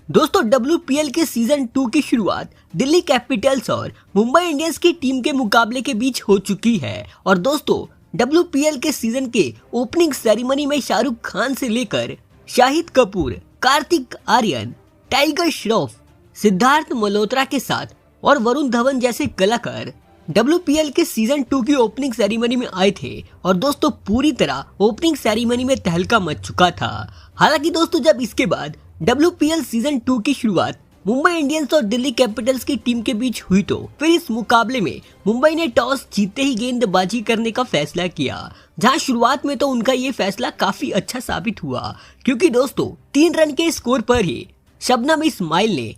दोस्तों WPL के season 2 की शुरुआत दिल्ली कैपिटल्स और मुंबई इंडियंस की टीम के मुकाबले के बीच हो चुकी है। और दोस्तों WPL के सीजन के ओपनिंग सेरेमनी में शाहरुख खान से लेकर शाहिद कपूर, कार्तिक आर्यन, टाइगर श्रॉफ, सिद्धार्थ मल्होत्रा के साथ और वरुण धवन जैसे कलाकार WPL के सीजन 2 की ओपनिंग सेरेमनी में आए थे। और दोस्तों पूरी तरह ओपनिंग सेरेमनी में तहलका मच चुका था। हालांकि दोस्तों जब इसके बाद WPL सीजन 2 की शुरुआत मुंबई इंडियंस और दिल्ली कैपिटल्स की टीम के बीच हुई तो फिर इस मुकाबले में मुंबई ने टॉस जीतते ही गेंदबाजी करने का फैसला किया। जहां शुरुआत में तो उनका ये फैसला काफी अच्छा साबित हुआ, क्योंकि दोस्तों 3 रन के स्कोर पर ही शबनम इस्माइल ने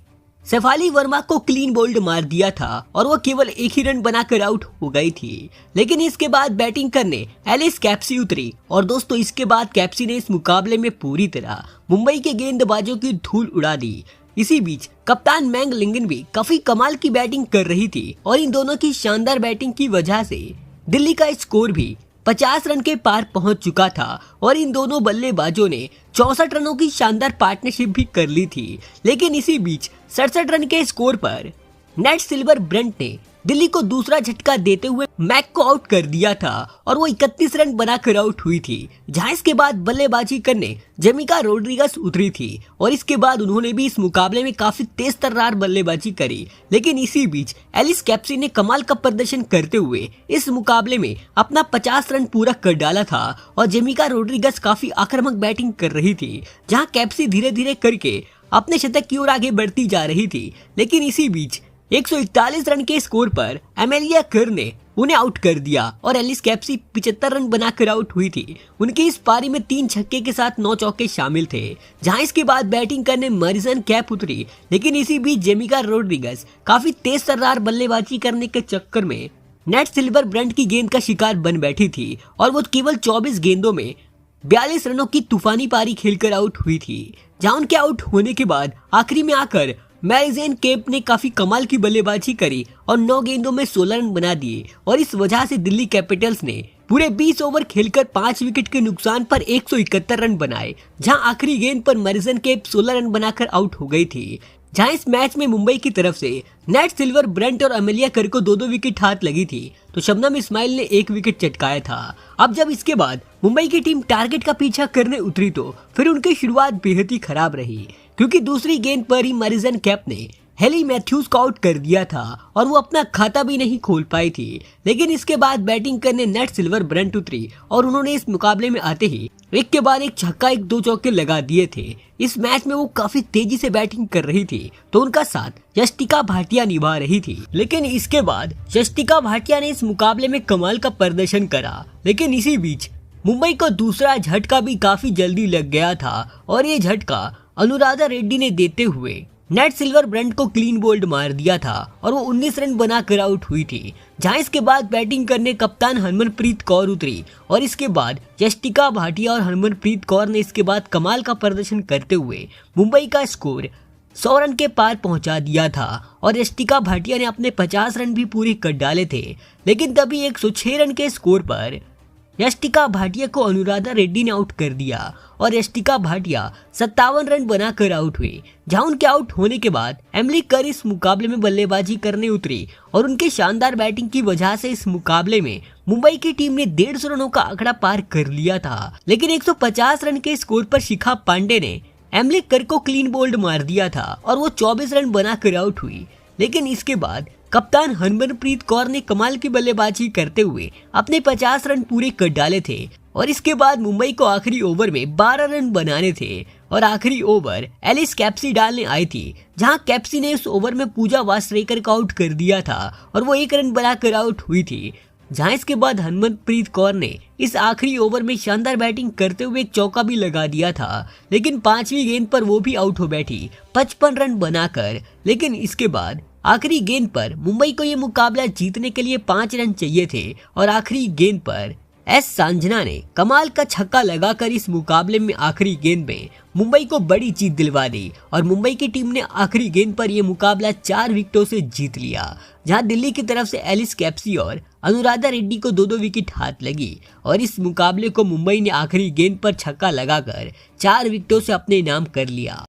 शेफाली वर्मा को क्लीन बोल्ड मार दिया था और वो केवल एक ही रन बनाकर आउट हो गई थी। लेकिन इसके बाद बैटिंग करने एलिस कैप्सी उतरी और दोस्तों इसके बाद कैप्सी ने इस मुकाबले में पूरी तरह मुंबई के गेंदबाजों की धूल उड़ा दी। इसी बीच कप्तान मैंग लिंगन भी काफी कमाल की बैटिंग कर रही थी और इन दोनों की शानदार बैटिंग की वजह से दिल्ली का स्कोर भी 50 रन के पार पहुंच चुका था और इन दोनों बल्लेबाजों ने 64 रनों की शानदार पार्टनरशिप भी कर ली थी। लेकिन इसी बीच 67 रन के स्कोर पर नेट सिल्वर ब्रंट ने दिल्ली को दूसरा झटका देते हुए मैक को आउट कर दिया था और वो 31 रन बनाकर आउट हुई थी। जहां इसके बाद बल्लेबाजी करने जेमिका रोड्रिगस उतरी थी और इसके बाद उन्होंने भी इस मुकाबले में काफी तेज तर्रार बल्लेबाजी करी। लेकिन इसी बीच एलिस कैप्सी ने कमाल का प्रदर्शन करते हुए इस मुकाबले में अपना 50 रन पूरा कर डाला था और जेमिका रोड्रिगस काफी आक्रामक बैटिंग कर रही थी, जहाँ कैप्सी धीरे धीरे करके अपने शतक की ओर आगे बढ़ती जा रही थी। लेकिन इसी बीच 141 रन के स्कोर पर एमेलिया कर ने उन्हें आउट कर दिया और एलिस कैप्सी 75 रन बनाकर आउट हुई थी। उनकी इस पारी में 3 छक्के के साथ 9 चौके शामिल थे। जहां इसके बाद बैटिंग करने मैरिसन कैप उतरी। लेकिन इसी बीच जेमिका रोड्रिगस काफी तेज तर्रार बल्लेबाजी करने के चक्कर में नेट सिल्वर ब्रंट की गेंद का शिकार बन बैठी थी और वो केवल 24 गेंदों में 42 रनों की तूफानी पारी खेलकर आउट हुई थी। जहां उनके आउट होने के बाद आखिरी में आकर मैरिसन केप ने काफी कमाल की बल्लेबाजी करी और 9 गेंदों में 16 रन बना दिए और इस वजह से दिल्ली कैपिटल्स ने पूरे 20 ओवर खेलकर 5 विकेट के नुकसान पर 171 रन बनाए। जहां आखिरी गेंद पर मैरिसन केप 16 रन बनाकर आउट हो गई थी। जहां इस मैच में मुंबई की तरफ से नेट सिल्वर ब्रंट और अमेलिया कर को 2-2 विकेट हाथ लगी थी तो शबनम इस्माइल ने 1 विकेट चटकाया था। अब जब इसके बाद मुंबई की टीम टारगेट का पीछा करने उतरी तो फिर उनकी शुरुआत बेहद ही खराब रही, क्योंकि दूसरी गेंद पर ही मैरिसन कैप ने हेली मैथ्यूज को आउट कर दिया था और वो अपना खाता भी नहीं खोल पाई थी। लेकिन इसके बाद बैटिंग करने नेट सिल्वर ब्रंट उतरी और उन्होंने इस मुकाबले में आते ही एक के बाद एक छक्का 1-2 चौके लगा दिए थे। इस मैच में वो काफी तेजी से बैटिंग कर रही थी तो उनका साथ यष्टिका भाटिया निभा रही थी। लेकिन इसके बाद यष्टिका भाटिया ने इस मुकाबले में कमाल का प्रदर्शन करा। लेकिन इसी बीच मुंबई को दूसरा झटका भी काफी जल्दी लग गया था और ये झटका अनुराधा रेड्डी ने देते हुए नेट सिल्वर ब्रंट को क्लीन बोल्ड मार दिया था और वो 19 रन बनाकर आउट हुई थी। जहां इसके बाद बैटिंग करने कप्तान हरमनप्रीत कौर उतरी और इसके बाद यष्टिका भाटिया और हरमनप्रीत कौर ने इसके बाद कमाल का प्रदर्शन करते हुए मुंबई का स्कोर 100 रन के पार पहुंचा दिया था और यष्टिका भाटिया ने अपने 50 रन भी पूरे कर डाले थे। लेकिन तभी 106 रन के स्कोर पर यष्टिका भाटिया को अनुराधा रेड्डी ने आउट कर दिया और यष्टिका भाटिया 57 रन बनाकर आउट हुई। जहां उनके आउट होने के बाद एमिली कर इस मुकाबले में बल्लेबाजी करने उतरी और उनके शानदार बैटिंग की वजह से इस मुकाबले में मुंबई की टीम ने 150 रनों का आंकड़ा पार कर लिया था। लेकिन 150 रन के स्कोर पर शिखा पांडे ने एमिली कर को क्लीन बोल्ड मार दिया था और वो 24 रन बनाकर आउट हुई। लेकिन इसके बाद कप्तान हरमनप्रीत कौर ने कमाल की बल्लेबाजी करते हुए अपने 50 रन पूरे कर डाले थे और इसके बाद मुंबई को आखिरी ओवर में 12 रन बनाने थे और आखिरी ओवर एलिस कैप्सी डालने आई थी। जहां कैप्सी ने इस ओवर में पूजा वासरेकर को आउट कर दिया था और वो 1 रन बनाकर आउट हुई थी। जहां इसके बाद हरमनप्रीत कौर ने इस आखिरी ओवर में शानदार बैटिंग करते हुए एक चौका भी लगा दिया था। लेकिन 5वीं गेंद पर वो भी आउट हो बैठी 55 रन बनाकर। लेकिन इसके बाद आखिरी गेंद पर मुंबई को ये मुकाबला जीतने के लिए 5 रन चाहिए थे और आखिरी गेंद पर एस सांजना ने कमाल का छक्का लगाकर इस मुकाबले में आखिरी गेंद में मुंबई को बड़ी जीत दिलवा दी और मुंबई की टीम ने आखिरी गेंद पर यह मुकाबला 4 विकेटों से जीत लिया। जहां दिल्ली की तरफ से एलिस कैप्सी और अनुराधा रेड्डी को 2-2 विकेट हाथ लगी और इस मुकाबले को मुंबई ने आखिरी गेंद पर छक्का लगाकर 4 विकेटों से अपने नाम कर लिया।